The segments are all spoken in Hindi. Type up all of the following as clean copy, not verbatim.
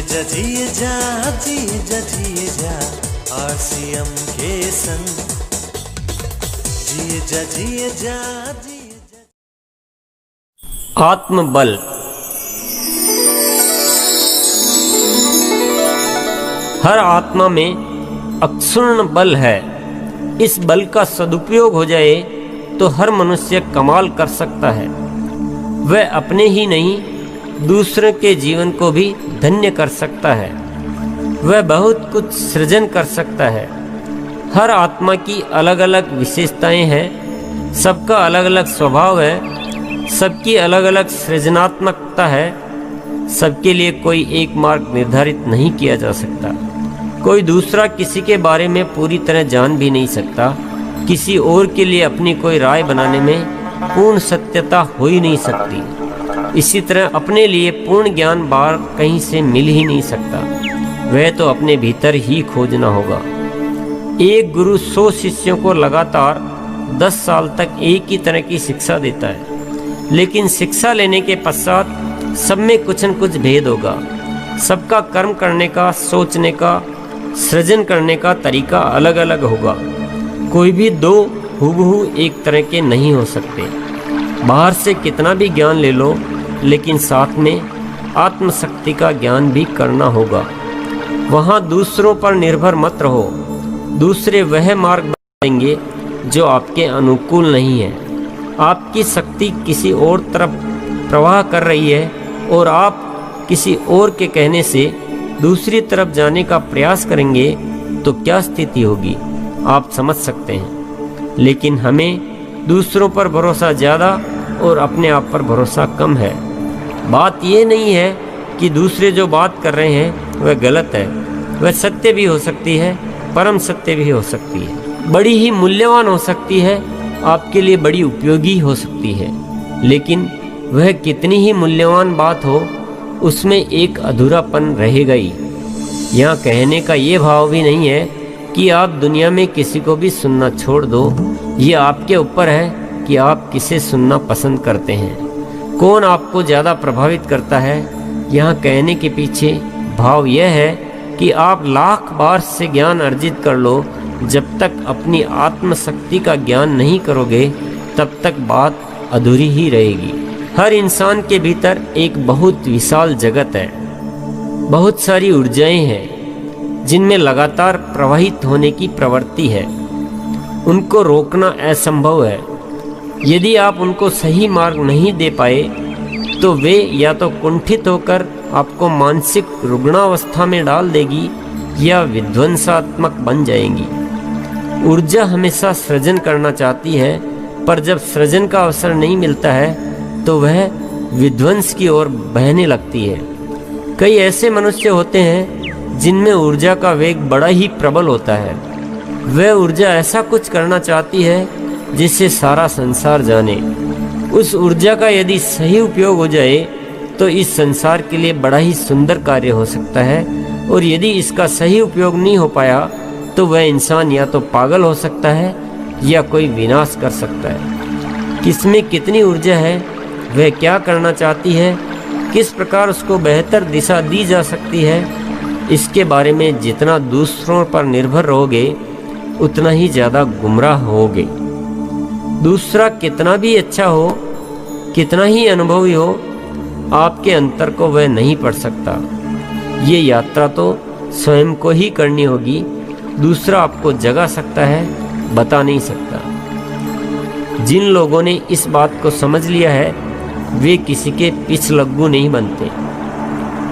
जिए जा जिए जा RCM के संग जिए जा जिए जा। आत्मबल। हर आत्मा में अक्षुण्ण बल है। इस बल का सदुपयोग हो जाए तो हर मनुष्य कमाल कर सकता है। वह अपने ही नहीं दूसरों के जीवन को भी धन्य कर सकता है। वह बहुत कुछ सृजन कर सकता है। हर आत्मा की अलग अलग विशेषताएं हैं, सबका अलग अलग स्वभाव है, सबकी अलग अलग सृजनात्मकता है। सबके लिए कोई एक मार्ग निर्धारित नहीं किया जा सकता। कोई दूसरा किसी के बारे में पूरी तरह जान भी नहीं सकता। किसी और के लिए अपनी कोई राय बनाने में पूर्ण सत्यता हो ही नहीं सकती। इसी तरह अपने लिए पूर्ण ज्ञान बाहर कहीं से मिल ही नहीं सकता। वह तो अपने भीतर ही खोजना होगा। एक गुरु 100 शिष्यों को लगातार 10 साल तक एक ही तरह की शिक्षा देता है, लेकिन शिक्षा लेने के पश्चात सब में कुछ न कुछ भेद होगा। सबका कर्म करने का, सोचने का, सृजन करने का तरीका अलग अलग होगा। कोई भी दो हूबहू एक तरह के नहीं हो सकते। बाहर से कितना भी ज्ञान ले लो, लेकिन साथ में आत्मशक्ति का ज्ञान भी करना होगा। वहाँ दूसरों पर निर्भर मत रहो। दूसरे वह मार्ग बताएंगे जो आपके अनुकूल नहीं है। आपकी शक्ति किसी और तरफ प्रवाह कर रही है और आप किसी और के कहने से दूसरी तरफ जाने का प्रयास करेंगे तो क्या स्थिति होगी आप समझ सकते हैं। लेकिन हमें दूसरों पर भरोसा ज़्यादा और अपने आप पर भरोसा कम है। बात ये नहीं है कि दूसरे जो बात कर रहे हैं वह गलत है। वह सत्य भी हो सकती है, परम सत्य भी हो सकती है, बड़ी ही मूल्यवान हो सकती है, आपके लिए बड़ी उपयोगी हो सकती है। लेकिन वह कितनी ही मूल्यवान बात हो, उसमें एक अधूरापन रहेगा ही। यहाँ कहने का ये भाव भी नहीं है कि आप दुनिया में किसी को भी सुनना छोड़ दो। ये आपके ऊपर है कि आप किसे सुनना पसंद करते हैं, कौन आपको ज़्यादा प्रभावित करता है। यहाँ कहने के पीछे भाव यह है कि आप लाख बार से ज्ञान अर्जित कर लो, जब तक अपनी आत्मशक्ति का ज्ञान नहीं करोगे तब तक बात अधूरी ही रहेगी। हर इंसान के भीतर एक बहुत विशाल जगत है। बहुत सारी ऊर्जाएं हैं जिनमें लगातार प्रवाहित होने की प्रवृत्ति है। उनको रोकना असंभव है। यदि आप उनको सही मार्ग नहीं दे पाए तो वे या तो कुंठित होकर आपको मानसिक रुग्णावस्था में डाल देगी या विध्वंसात्मक बन जाएंगी। ऊर्जा हमेशा सृजन करना चाहती है, पर जब सृजन का अवसर नहीं मिलता है तो वह विध्वंस की ओर बहने लगती है। कई ऐसे मनुष्य होते हैं जिनमें ऊर्जा का वेग बड़ा ही प्रबल होता है। वह ऊर्जा ऐसा कुछ करना चाहती है जिससे सारा संसार जाने। उस ऊर्जा का यदि सही उपयोग हो जाए तो इस संसार के लिए बड़ा ही सुंदर कार्य हो सकता है, और यदि इसका सही उपयोग नहीं हो पाया तो वह इंसान या तो पागल हो सकता है या कोई विनाश कर सकता है। किसमें कितनी ऊर्जा है, वह क्या करना चाहती है, किस प्रकार उसको बेहतर दिशा दी जा सकती है, इसके बारे में जितना दूसरों पर निर्भर रहोगे उतना ही ज़्यादा गुमराह होगे। दूसरा कितना भी अच्छा हो, कितना ही अनुभवी हो, आपके अंतर को वह नहीं पढ़ सकता। ये यात्रा तो स्वयं को ही करनी होगी। दूसरा आपको जगा सकता है, बता नहीं सकता। जिन लोगों ने इस बात को समझ लिया है वे किसी के पिछलग्गू नहीं बनते।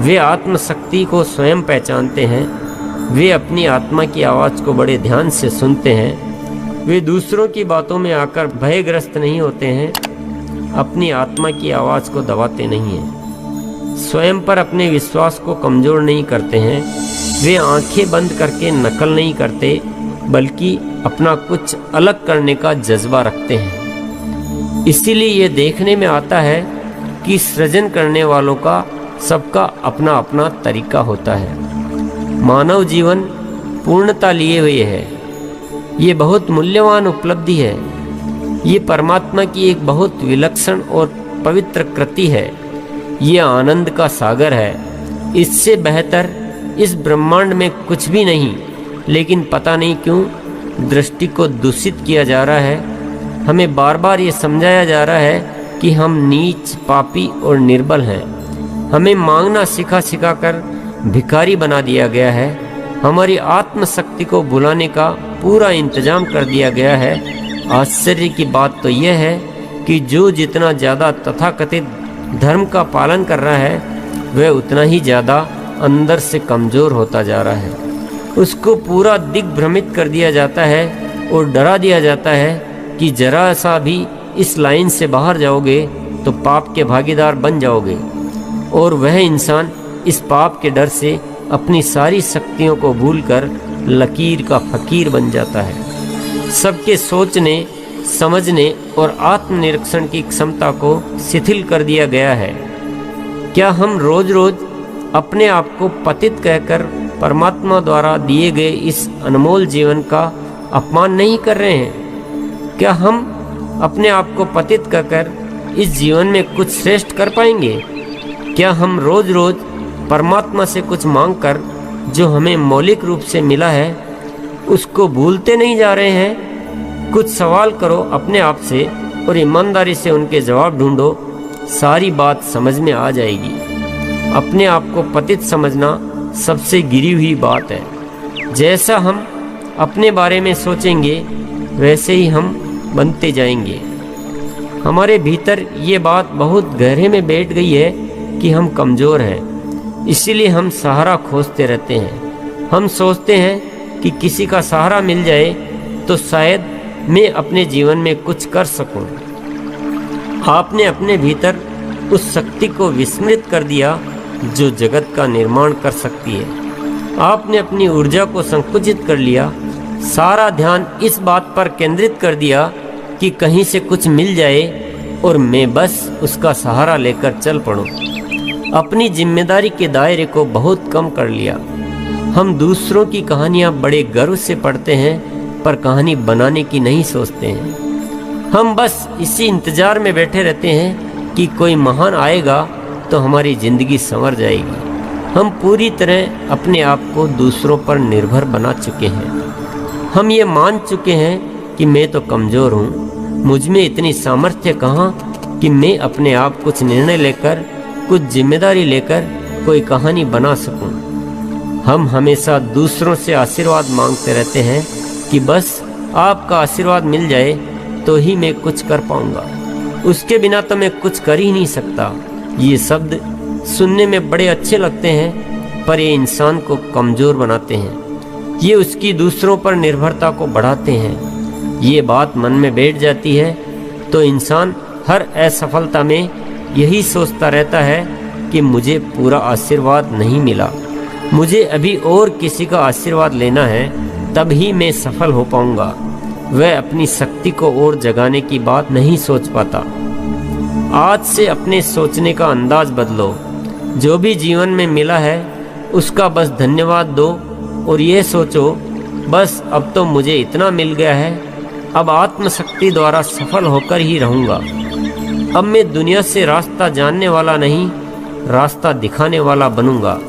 वे आत्मशक्ति को स्वयं पहचानते हैं। वे अपनी आत्मा की आवाज़ को बड़े ध्यान से सुनते हैं। वे दूसरों की बातों में आकर भयग्रस्त नहीं होते हैं। अपनी आत्मा की आवाज़ को दबाते नहीं हैं। स्वयं पर अपने विश्वास को कमज़ोर नहीं करते हैं। वे आंखें बंद करके नकल नहीं करते, बल्कि अपना कुछ अलग करने का जज्बा रखते हैं। इसीलिए ये देखने में आता है कि सृजन करने वालों का सबका अपना अपना तरीका होता है। मानव जीवन पूर्णता लिए हुए है। ये बहुत मूल्यवान उपलब्धि है। ये परमात्मा की एक बहुत विलक्षण और पवित्र कृति है। ये आनंद का सागर है। इससे बेहतर इस ब्रह्मांड में कुछ भी नहीं, लेकिन पता नहीं क्यों दृष्टि को दूषित किया जा रहा है। हमें बार बार ये समझाया जा रहा है कि हम नीच, पापी और निर्बल हैं। हमें मांगना सिखा सिखा कर भिखारी बना दिया गया है। हमारी आत्मशक्ति को भुलाने का पूरा इंतजाम कर दिया गया है। आश्चर्य की बात तो यह है कि जो जितना ज़्यादा तथाकथित धर्म का पालन कर रहा है वह उतना ही ज़्यादा अंदर से कमज़ोर होता जा रहा है। उसको पूरा दिग्भ्रमित कर दिया जाता है और डरा दिया जाता है कि जरा सा भी इस लाइन से बाहर जाओगे तो पाप के भागीदार बन जाओगे। और वह इंसान इस पाप के डर से अपनी सारी शक्तियों को भूलकर लकीर का फकीर बन जाता है। सबके सोचने, समझने और आत्मनिरीक्षण की क्षमता को शिथिल कर दिया गया है। क्या हम रोज रोज अपने आप को पतित कहकर परमात्मा द्वारा दिए गए इस अनमोल जीवन का अपमान नहीं कर रहे हैं? क्या हम अपने आप को पतित कहकर इस जीवन में कुछ श्रेष्ठ कर पाएंगे? क्या हम रोज रोज परमात्मा से कुछ मांगकर जो हमें मौलिक रूप से मिला है उसको भूलते नहीं जा रहे हैं? कुछ सवाल करो अपने आप से और ईमानदारी से उनके जवाब ढूंढो, सारी बात समझ में आ जाएगी। अपने आप को पतित समझना सबसे गिरी हुई बात है। जैसा हम अपने बारे में सोचेंगे वैसे ही हम बनते जाएंगे। हमारे भीतर ये बात बहुत गहरे में बैठ गई है कि हम कमज़ोर हैं, इसीलिए हम सहारा खोजते रहते हैं। हम सोचते हैं कि किसी का सहारा मिल जाए तो शायद मैं अपने जीवन में कुछ कर सकूं। आपने अपने भीतर उस शक्ति को विस्मृत कर दिया जो जगत का निर्माण कर सकती है। आपने अपनी ऊर्जा को संकुचित कर लिया, सारा ध्यान इस बात पर केंद्रित कर दिया कि कहीं से कुछ मिल जाए और मैं बस उसका सहारा लेकर चल पड़ूं। अपनी जिम्मेदारी के दायरे को बहुत कम कर लिया। हम दूसरों की कहानियां बड़े गर्व से पढ़ते हैं पर कहानी बनाने की नहीं सोचते हैं। हम बस इसी इंतजार में बैठे रहते हैं कि कोई महान आएगा तो हमारी ज़िंदगी संवर जाएगी। हम पूरी तरह अपने आप को दूसरों पर निर्भर बना चुके हैं। हम ये मान चुके हैं कि मैं तो कमज़ोर हूँ, मुझ में इतनी सामर्थ्य कहाँ कि मैं अपने आप कुछ निर्णय लेकर, कुछ जिम्मेदारी लेकर कोई कहानी बना सकूं। हम हमेशा दूसरों से आशीर्वाद मांगते रहते हैं कि बस आपका आशीर्वाद मिल जाए तो ही मैं कुछ कर पाऊंगा, उसके बिना तो मैं कुछ कर ही नहीं सकता। ये शब्द सुनने में बड़े अच्छे लगते हैं पर ये इंसान को कमज़ोर बनाते हैं। ये उसकी दूसरों पर निर्भरता को बढ़ाते हैं। ये बात मन में बैठ जाती है तो इंसान हर असफलता में यही सोचता रहता है कि मुझे पूरा आशीर्वाद नहीं मिला, मुझे अभी और किसी का आशीर्वाद लेना है तब ही मैं सफल हो पाऊंगा। वह अपनी शक्ति को और जगाने की बात नहीं सोच पाता। आज से अपने सोचने का अंदाज बदलो। जो भी जीवन में मिला है उसका बस धन्यवाद दो और ये सोचो बस अब तो मुझे इतना मिल गया है, अब आत्मशक्ति द्वारा सफल होकर ही रहूँगा। अब मैं दुनिया से रास्ता जानने वाला नहीं, रास्ता दिखाने वाला बनूंगा।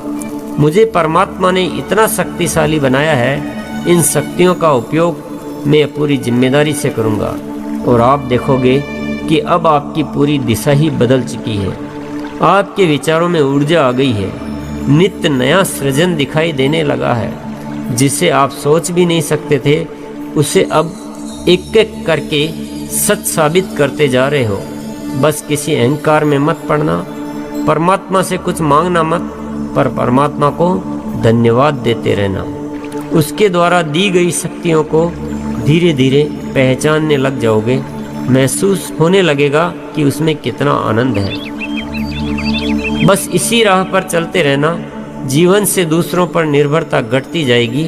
मुझे परमात्मा ने इतना शक्तिशाली बनाया है, इन शक्तियों का उपयोग मैं पूरी जिम्मेदारी से करूंगा और आप देखोगे कि अब आपकी पूरी दिशा ही बदल चुकी है। आपके विचारों में ऊर्जा आ गई है, नित्य नया सृजन दिखाई देने लगा है। जिसे आप सोच भी नहीं सकते थे उसे अब एक एक करके सच साबित करते जा रहे हो। बस किसी अहंकार में मत पड़ना, परमात्मा से कुछ मांगना मत, पर परमात्मा को धन्यवाद देते रहना। उसके द्वारा दी गई शक्तियों को धीरे धीरे पहचानने लग जाओगे, महसूस होने लगेगा कि उसमें कितना आनंद है। बस इसी राह पर चलते रहना, जीवन से दूसरों पर निर्भरता घटती जाएगी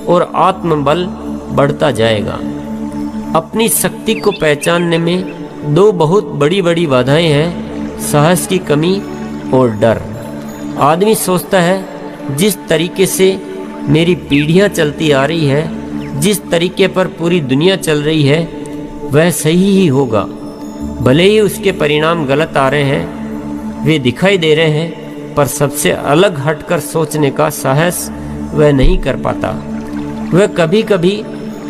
और आत्मबल बढ़ता जाएगा। अपनी शक्ति को पहचानने में दो बहुत बड़ी बड़ी बाधाएं हैं, साहस की कमी और डर। आदमी सोचता है जिस तरीके से मेरी पीढ़ियां चलती आ रही है, जिस तरीके पर पूरी दुनिया चल रही है वह सही ही होगा। भले ही उसके परिणाम गलत आ रहे हैं, वे दिखाई दे रहे हैं, पर सबसे अलग हटकर सोचने का साहस वह नहीं कर पाता। वह कभी कभी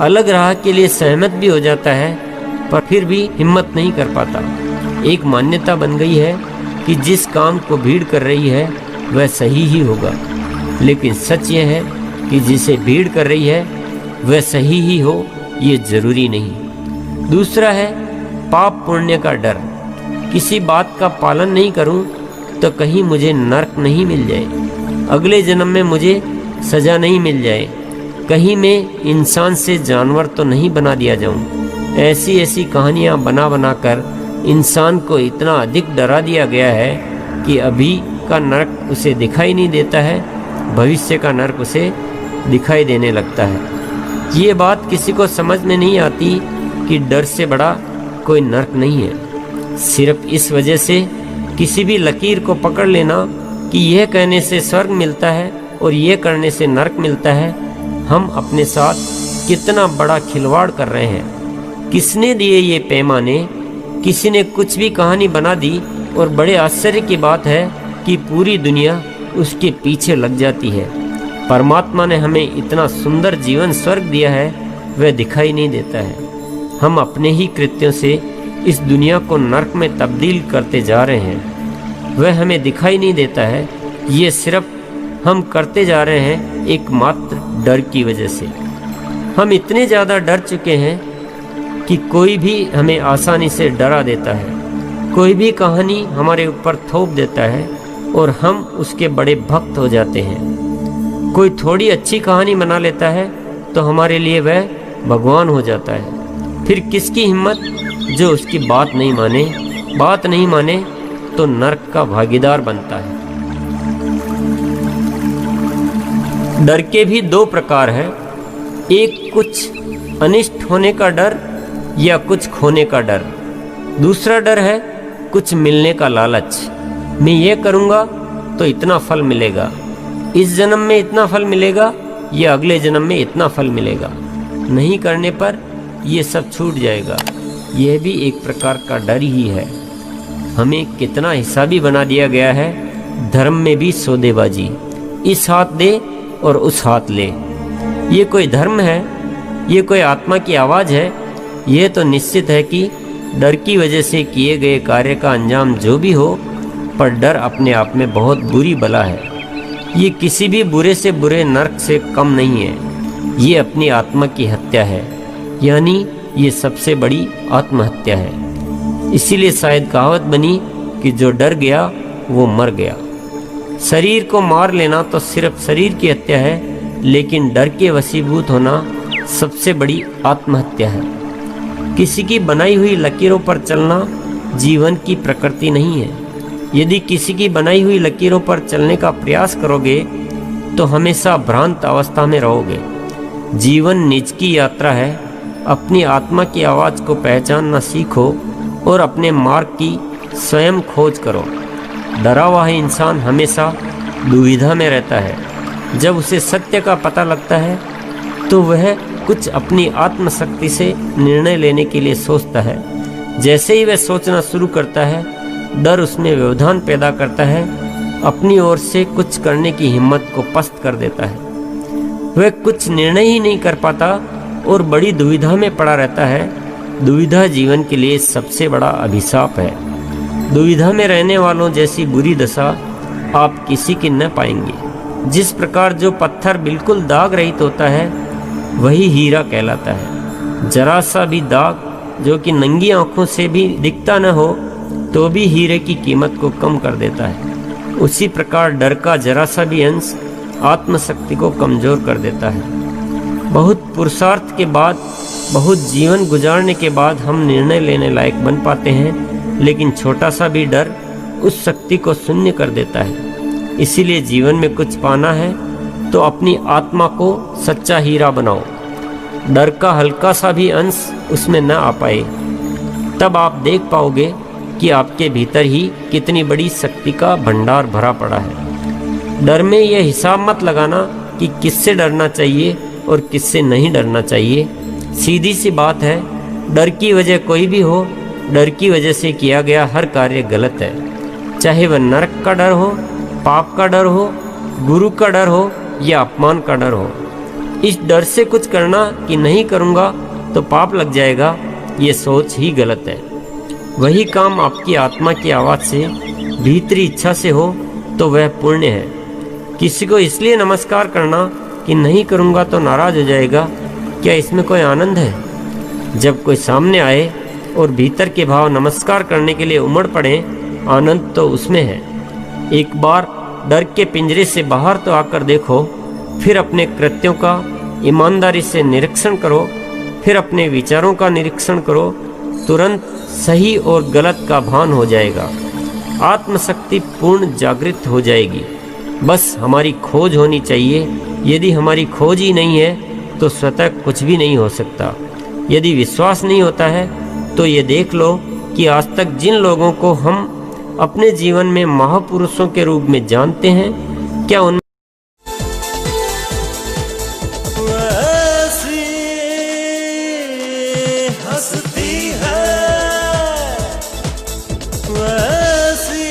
अलग राह के लिए सहमत भी हो जाता है, पर फिर भी हिम्मत नहीं कर पाता। एक मान्यता बन गई है कि जिस काम को भीड़ कर रही है वह सही ही होगा, लेकिन सच यह है कि जिसे भीड़ कर रही है वह सही ही हो ये जरूरी नहीं। दूसरा है पाप पुण्य का डर। किसी बात का पालन नहीं करूं तो कहीं मुझे नरक नहीं मिल जाए, अगले जन्म में मुझे सजा नहीं मिल जाए, कहीं मैं इंसान से जानवर तो नहीं बना दिया जाऊं। ऐसी ऐसी कहानियां बना बना कर इंसान को इतना अधिक डरा दिया गया है कि अभी का नरक उसे दिखाई नहीं देता है, भविष्य का नरक उसे दिखाई देने लगता है। ये बात किसी को समझ में नहीं आती कि डर से बड़ा कोई नरक नहीं है। सिर्फ इस वजह से किसी भी लकीर को पकड़ लेना कि यह कहने से स्वर्ग मिलता है और यह करने से नरक मिलता है, हम अपने साथ कितना बड़ा खिलवाड़ कर रहे हैं। किसने दिए ये पैमाने? किसी ने कुछ भी कहानी बना दी और बड़े आश्चर्य की बात है कि पूरी दुनिया उसके पीछे लग जाती है। परमात्मा ने हमें इतना सुंदर जीवन स्वर्ग दिया है, वह दिखाई नहीं देता है। हम अपने ही कृत्यों से इस दुनिया को नरक में तब्दील करते जा रहे हैं, वह हमें दिखाई नहीं देता है। ये सिर्फ हम करते जा रहे हैं एकमात्र डर की वजह से। हम इतने ज़्यादा डर चुके हैं कि कोई भी हमें आसानी से डरा देता है, कोई भी कहानी हमारे ऊपर थोप देता है और हम उसके बड़े भक्त हो जाते हैं। कोई थोड़ी अच्छी कहानी बना लेता है तो हमारे लिए वह भगवान हो जाता है। फिर किसकी हिम्मत जो उसकी बात नहीं माने, बात नहीं माने तो नरक का भागीदार बनता है। डर के भी दो प्रकार हैं, एक कुछ अनिष्ट होने का डर या कुछ खोने का डर। दूसरा डर है कुछ मिलने का लालच। मैं ये करूँगा तो इतना फल मिलेगा, इस जन्म में इतना फल मिलेगा या अगले जन्म में इतना फल मिलेगा, नहीं करने पर ये सब छूट जाएगा। यह भी एक प्रकार का डर ही है। हमें कितना हिसाबी बना दिया गया है। धर्म में भी सौदेबाजी, इस हाथ दे और उस हाथ ले। ये कोई धर्म है? ये कोई आत्मा की आवाज़ है? यह तो निश्चित है कि डर की वजह से किए गए कार्य का अंजाम जो भी हो, पर डर अपने आप में बहुत बुरी बला है। ये किसी भी बुरे से बुरे नरक से कम नहीं है। ये अपनी आत्मा की हत्या है, यानी ये सबसे बड़ी आत्महत्या है। इसीलिए शायद कहावत बनी कि जो डर गया वो मर गया। शरीर को मार लेना तो सिर्फ शरीर की हत्या है, लेकिन डर के वशीभूत होना सबसे बड़ी आत्महत्या है। किसी की बनाई हुई लकीरों पर चलना जीवन की प्रकृति नहीं है। यदि किसी की बनाई हुई लकीरों पर चलने का प्रयास करोगे तो हमेशा भ्रांत अवस्था में रहोगे। जीवन निज की यात्रा है। अपनी आत्मा की आवाज़ को पहचानना सीखो और अपने मार्ग की स्वयं खोज करो। डरा हुआ इंसान हमेशा दुविधा में रहता है। जब उसे सत्य का पता लगता है तो वह कुछ अपनी आत्मशक्ति से निर्णय लेने के लिए सोचता है। जैसे ही वह सोचना शुरू करता है, डर उसमें व्यवधान पैदा करता है, अपनी ओर से कुछ करने की हिम्मत को पस्त कर देता है। वह कुछ निर्णय ही नहीं कर पाता और बड़ी दुविधा में पड़ा रहता है। दुविधा जीवन के लिए सबसे बड़ा अभिशाप है। दुविधा में रहने वालों जैसी बुरी दशा आप किसी की न पाएंगे। जिस प्रकार जो पत्थर बिल्कुल दाग रहित होता है वही हीरा कहलाता है। जरा सा भी दाग जो कि नंगी आंखों से भी दिखता न हो तो भी हीरे की कीमत को कम कर देता है। उसी प्रकार डर का जरा सा भी अंश आत्मशक्ति को कमजोर कर देता है। बहुत पुरुषार्थ के बाद, बहुत जीवन गुजारने के बाद हम निर्णय लेने लायक बन पाते हैं, लेकिन छोटा सा भी डर उस शक्ति को शून्य कर देता है। इसीलिए जीवन में कुछ पाना है तो अपनी आत्मा को सच्चा हीरा बनाओ। डर का हल्का सा भी अंश उसमें न आ पाए, तब आप देख पाओगे कि आपके भीतर ही कितनी बड़ी शक्ति का भंडार भरा पड़ा है। डर में यह हिसाब मत लगाना कि किससे डरना चाहिए और किससे नहीं डरना चाहिए। सीधी सी बात है, डर की वजह कोई भी हो, डर की वजह से किया गया हर कार्य गलत है। चाहे वह नरक का डर हो पाप का डर हो, गुरु का डर हो या अपमान का डर हो। इस डर से कुछ करना कि नहीं करूँगा तो पाप लग जाएगा, ये सोच ही गलत है। वही काम आपकी आत्मा की आवाज़ से, भीतरी इच्छा से हो तो वह पुण्य है। किसी को इसलिए नमस्कार करना कि नहीं करूँगा तो नाराज़ हो जाएगा, क्या इसमें कोई आनंद है? जब कोई सामने आए और भीतर के भाव नमस्कार करने के लिए उमड़ पड़े, आनंद तो उसमें है। एक बार डर के पिंजरे से बाहर तो आकर देखो, फिर अपने कृत्यों का ईमानदारी से निरीक्षण करो, फिर अपने विचारों का निरीक्षण करो, तुरंत सही और गलत का भान हो जाएगा। आत्मशक्ति पूर्ण जागृत हो जाएगी। बस हमारी खोज होनी चाहिए। यदि हमारी खोज ही नहीं है तो स्वतः कुछ भी नहीं हो सकता। यदि विश्वास नहीं होता है तो ये देख लो कि आज तक जिन लोगों को हम अपने जीवन में महापुरुषों के रूप में जानते हैं, क्या उन वैसी हंसती है, वैसी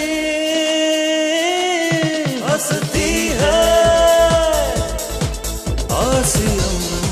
हंसती है, आसियम